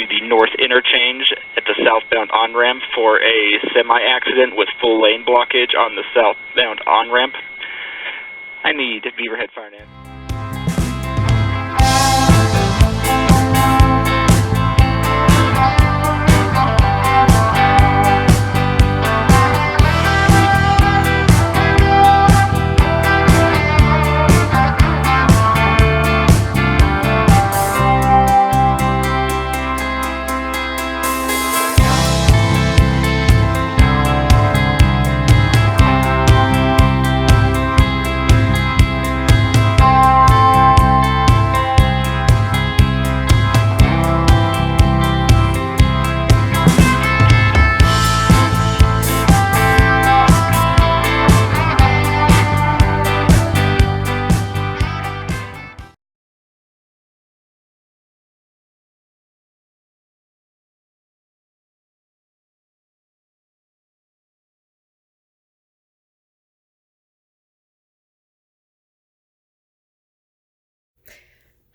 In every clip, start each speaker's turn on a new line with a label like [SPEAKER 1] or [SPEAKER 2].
[SPEAKER 1] to the north interchange at the southbound on-ramp for a semi-accident with full lane blockage on the southbound on-ramp. I need Beaverhead Fire and Ambulance.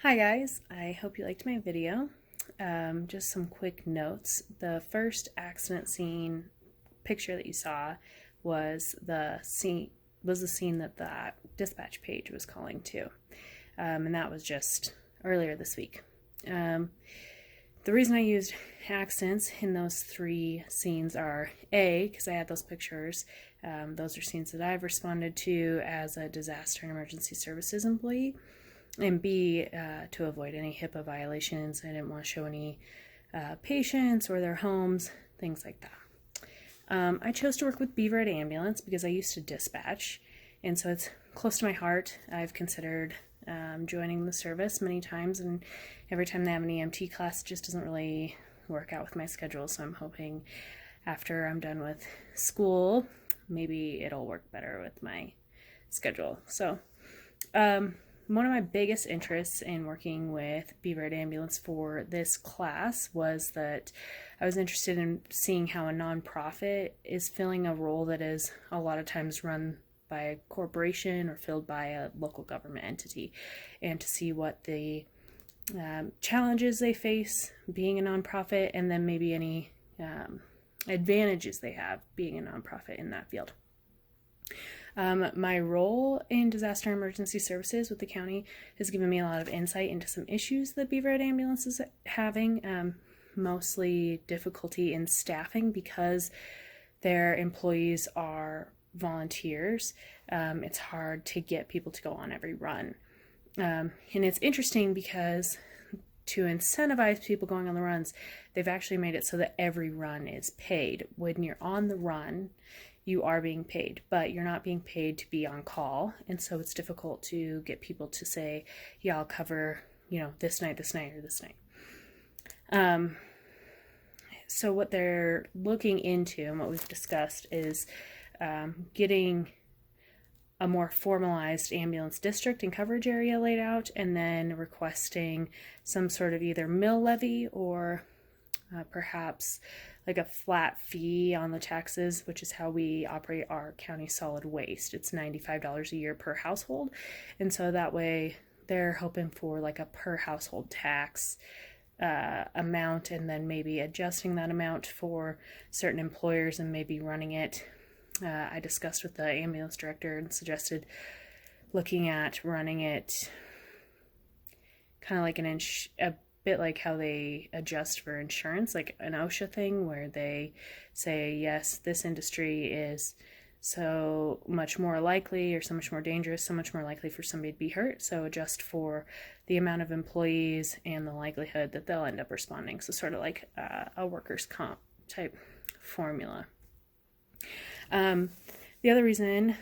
[SPEAKER 2] Hi guys, I hope you liked my video. Just some quick notes. The first accident scene picture that you saw was the scene that the dispatch page was calling to, and that was just earlier this week. The reason I used accidents in those three scenes are A, because I had those pictures. Those are scenes that I've responded to as a disaster and emergency services employee. And B, to avoid any HIPAA violations. I didn't want to show any patients or their homes, things like that. I chose to work with Beaverhead Ambulance because I used to dispatch, and so it's close to my heart. I've considered joining the service many times, and every time they have an EMT class, it just doesn't really work out with my schedule, so I'm hoping after I'm done with school, maybe it'll work better with my schedule. So, one of my biggest interests in working with Beaverhead Ambulance for this class was that I was interested in seeing how a nonprofit is filling a role that is a lot of times run by a corporation or filled by a local government entity, and to see what the challenges they face being a nonprofit, and then maybe any advantages they have being a nonprofit in that field. My role in disaster emergency services with the county has given me a lot of insight into some issues that Beaverhead Ambulance is having, mostly difficulty in staffing because their employees are volunteers. It's hard to get people to go on every run. And it's interesting because to incentivize people going on the runs, they've actually made it so that every run is paid. When you're on the run, you are being paid, but you're not being paid to be on call. And so it's difficult to get people to say, yeah, I'll cover, this night, or this night. So what they're looking into and what we've discussed is getting a more formalized ambulance district and coverage area laid out, and then requesting some sort of either mill levy or perhaps like a flat fee on the taxes, which is how we operate our county solid waste. It's $95 a year per household. And so that way they're hoping for like a per household tax amount, and then maybe adjusting that amount for certain employers and maybe running it. I discussed with the ambulance director and suggested looking at running it kind of like a bit like how they adjust for insurance, like an OSHA thing where they say, yes, this industry is so much more likely or so much more dangerous, so much more likely for somebody to be hurt, so adjust for the amount of employees and the likelihood that they'll end up responding. So sort of like a workers' comp type formula. The other reason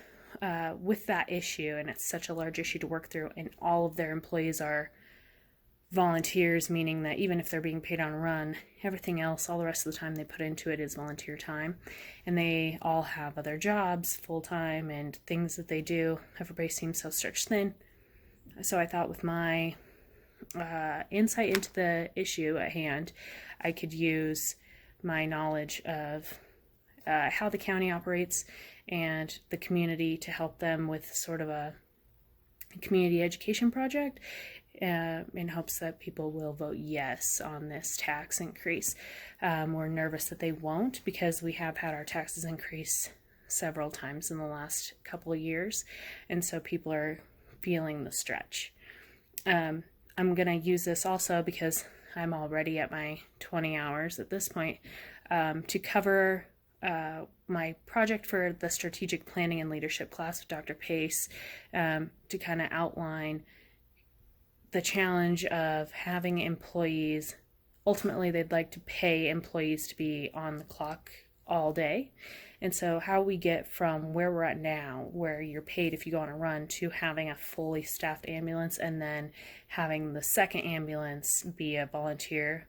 [SPEAKER 2] with that issue, and it's such a large issue to work through, and all of their employees are volunteers, meaning that even if they're being paid on a run, everything else, all the rest of the time they put into it is volunteer time, and they all have other jobs full-time and things that they do. Everybody seems so stretched thin. So I thought with my insight into the issue at hand, I could use my knowledge of how the county operates and the community to help them with sort of a community education project, in hopes that people will vote yes on this tax increase. We're nervous that they won't, because we have had our taxes increase several times in the last couple of years, and so people are feeling the stretch. I'm going to use this also because I'm already at my 20 hours at this point, to cover my project for the strategic planning and leadership class with Dr. Pace, to kind of outline the challenge of having employees. Ultimately, they'd like to pay employees to be on the clock all day. And so how we get from where we're at now, where you're paid if you go on a run, to having a fully staffed ambulance, and then having the second ambulance be a volunteer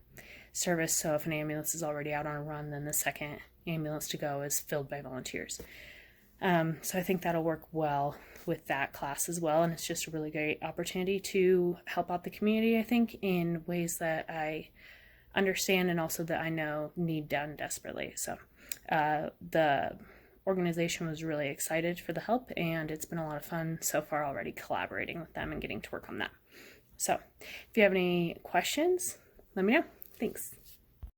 [SPEAKER 2] service. So if an ambulance is already out on a run, then the second ambulance to go is filled by volunteers. So I think that'll work well with that class as well, and it's just a really great opportunity to help out the community, I think, in ways that I understand and also that I know need done desperately. So the organization was really excited for the help, and it's been a lot of fun so far already collaborating with them and getting to work on that. So if you have any questions, let me know. Thanks.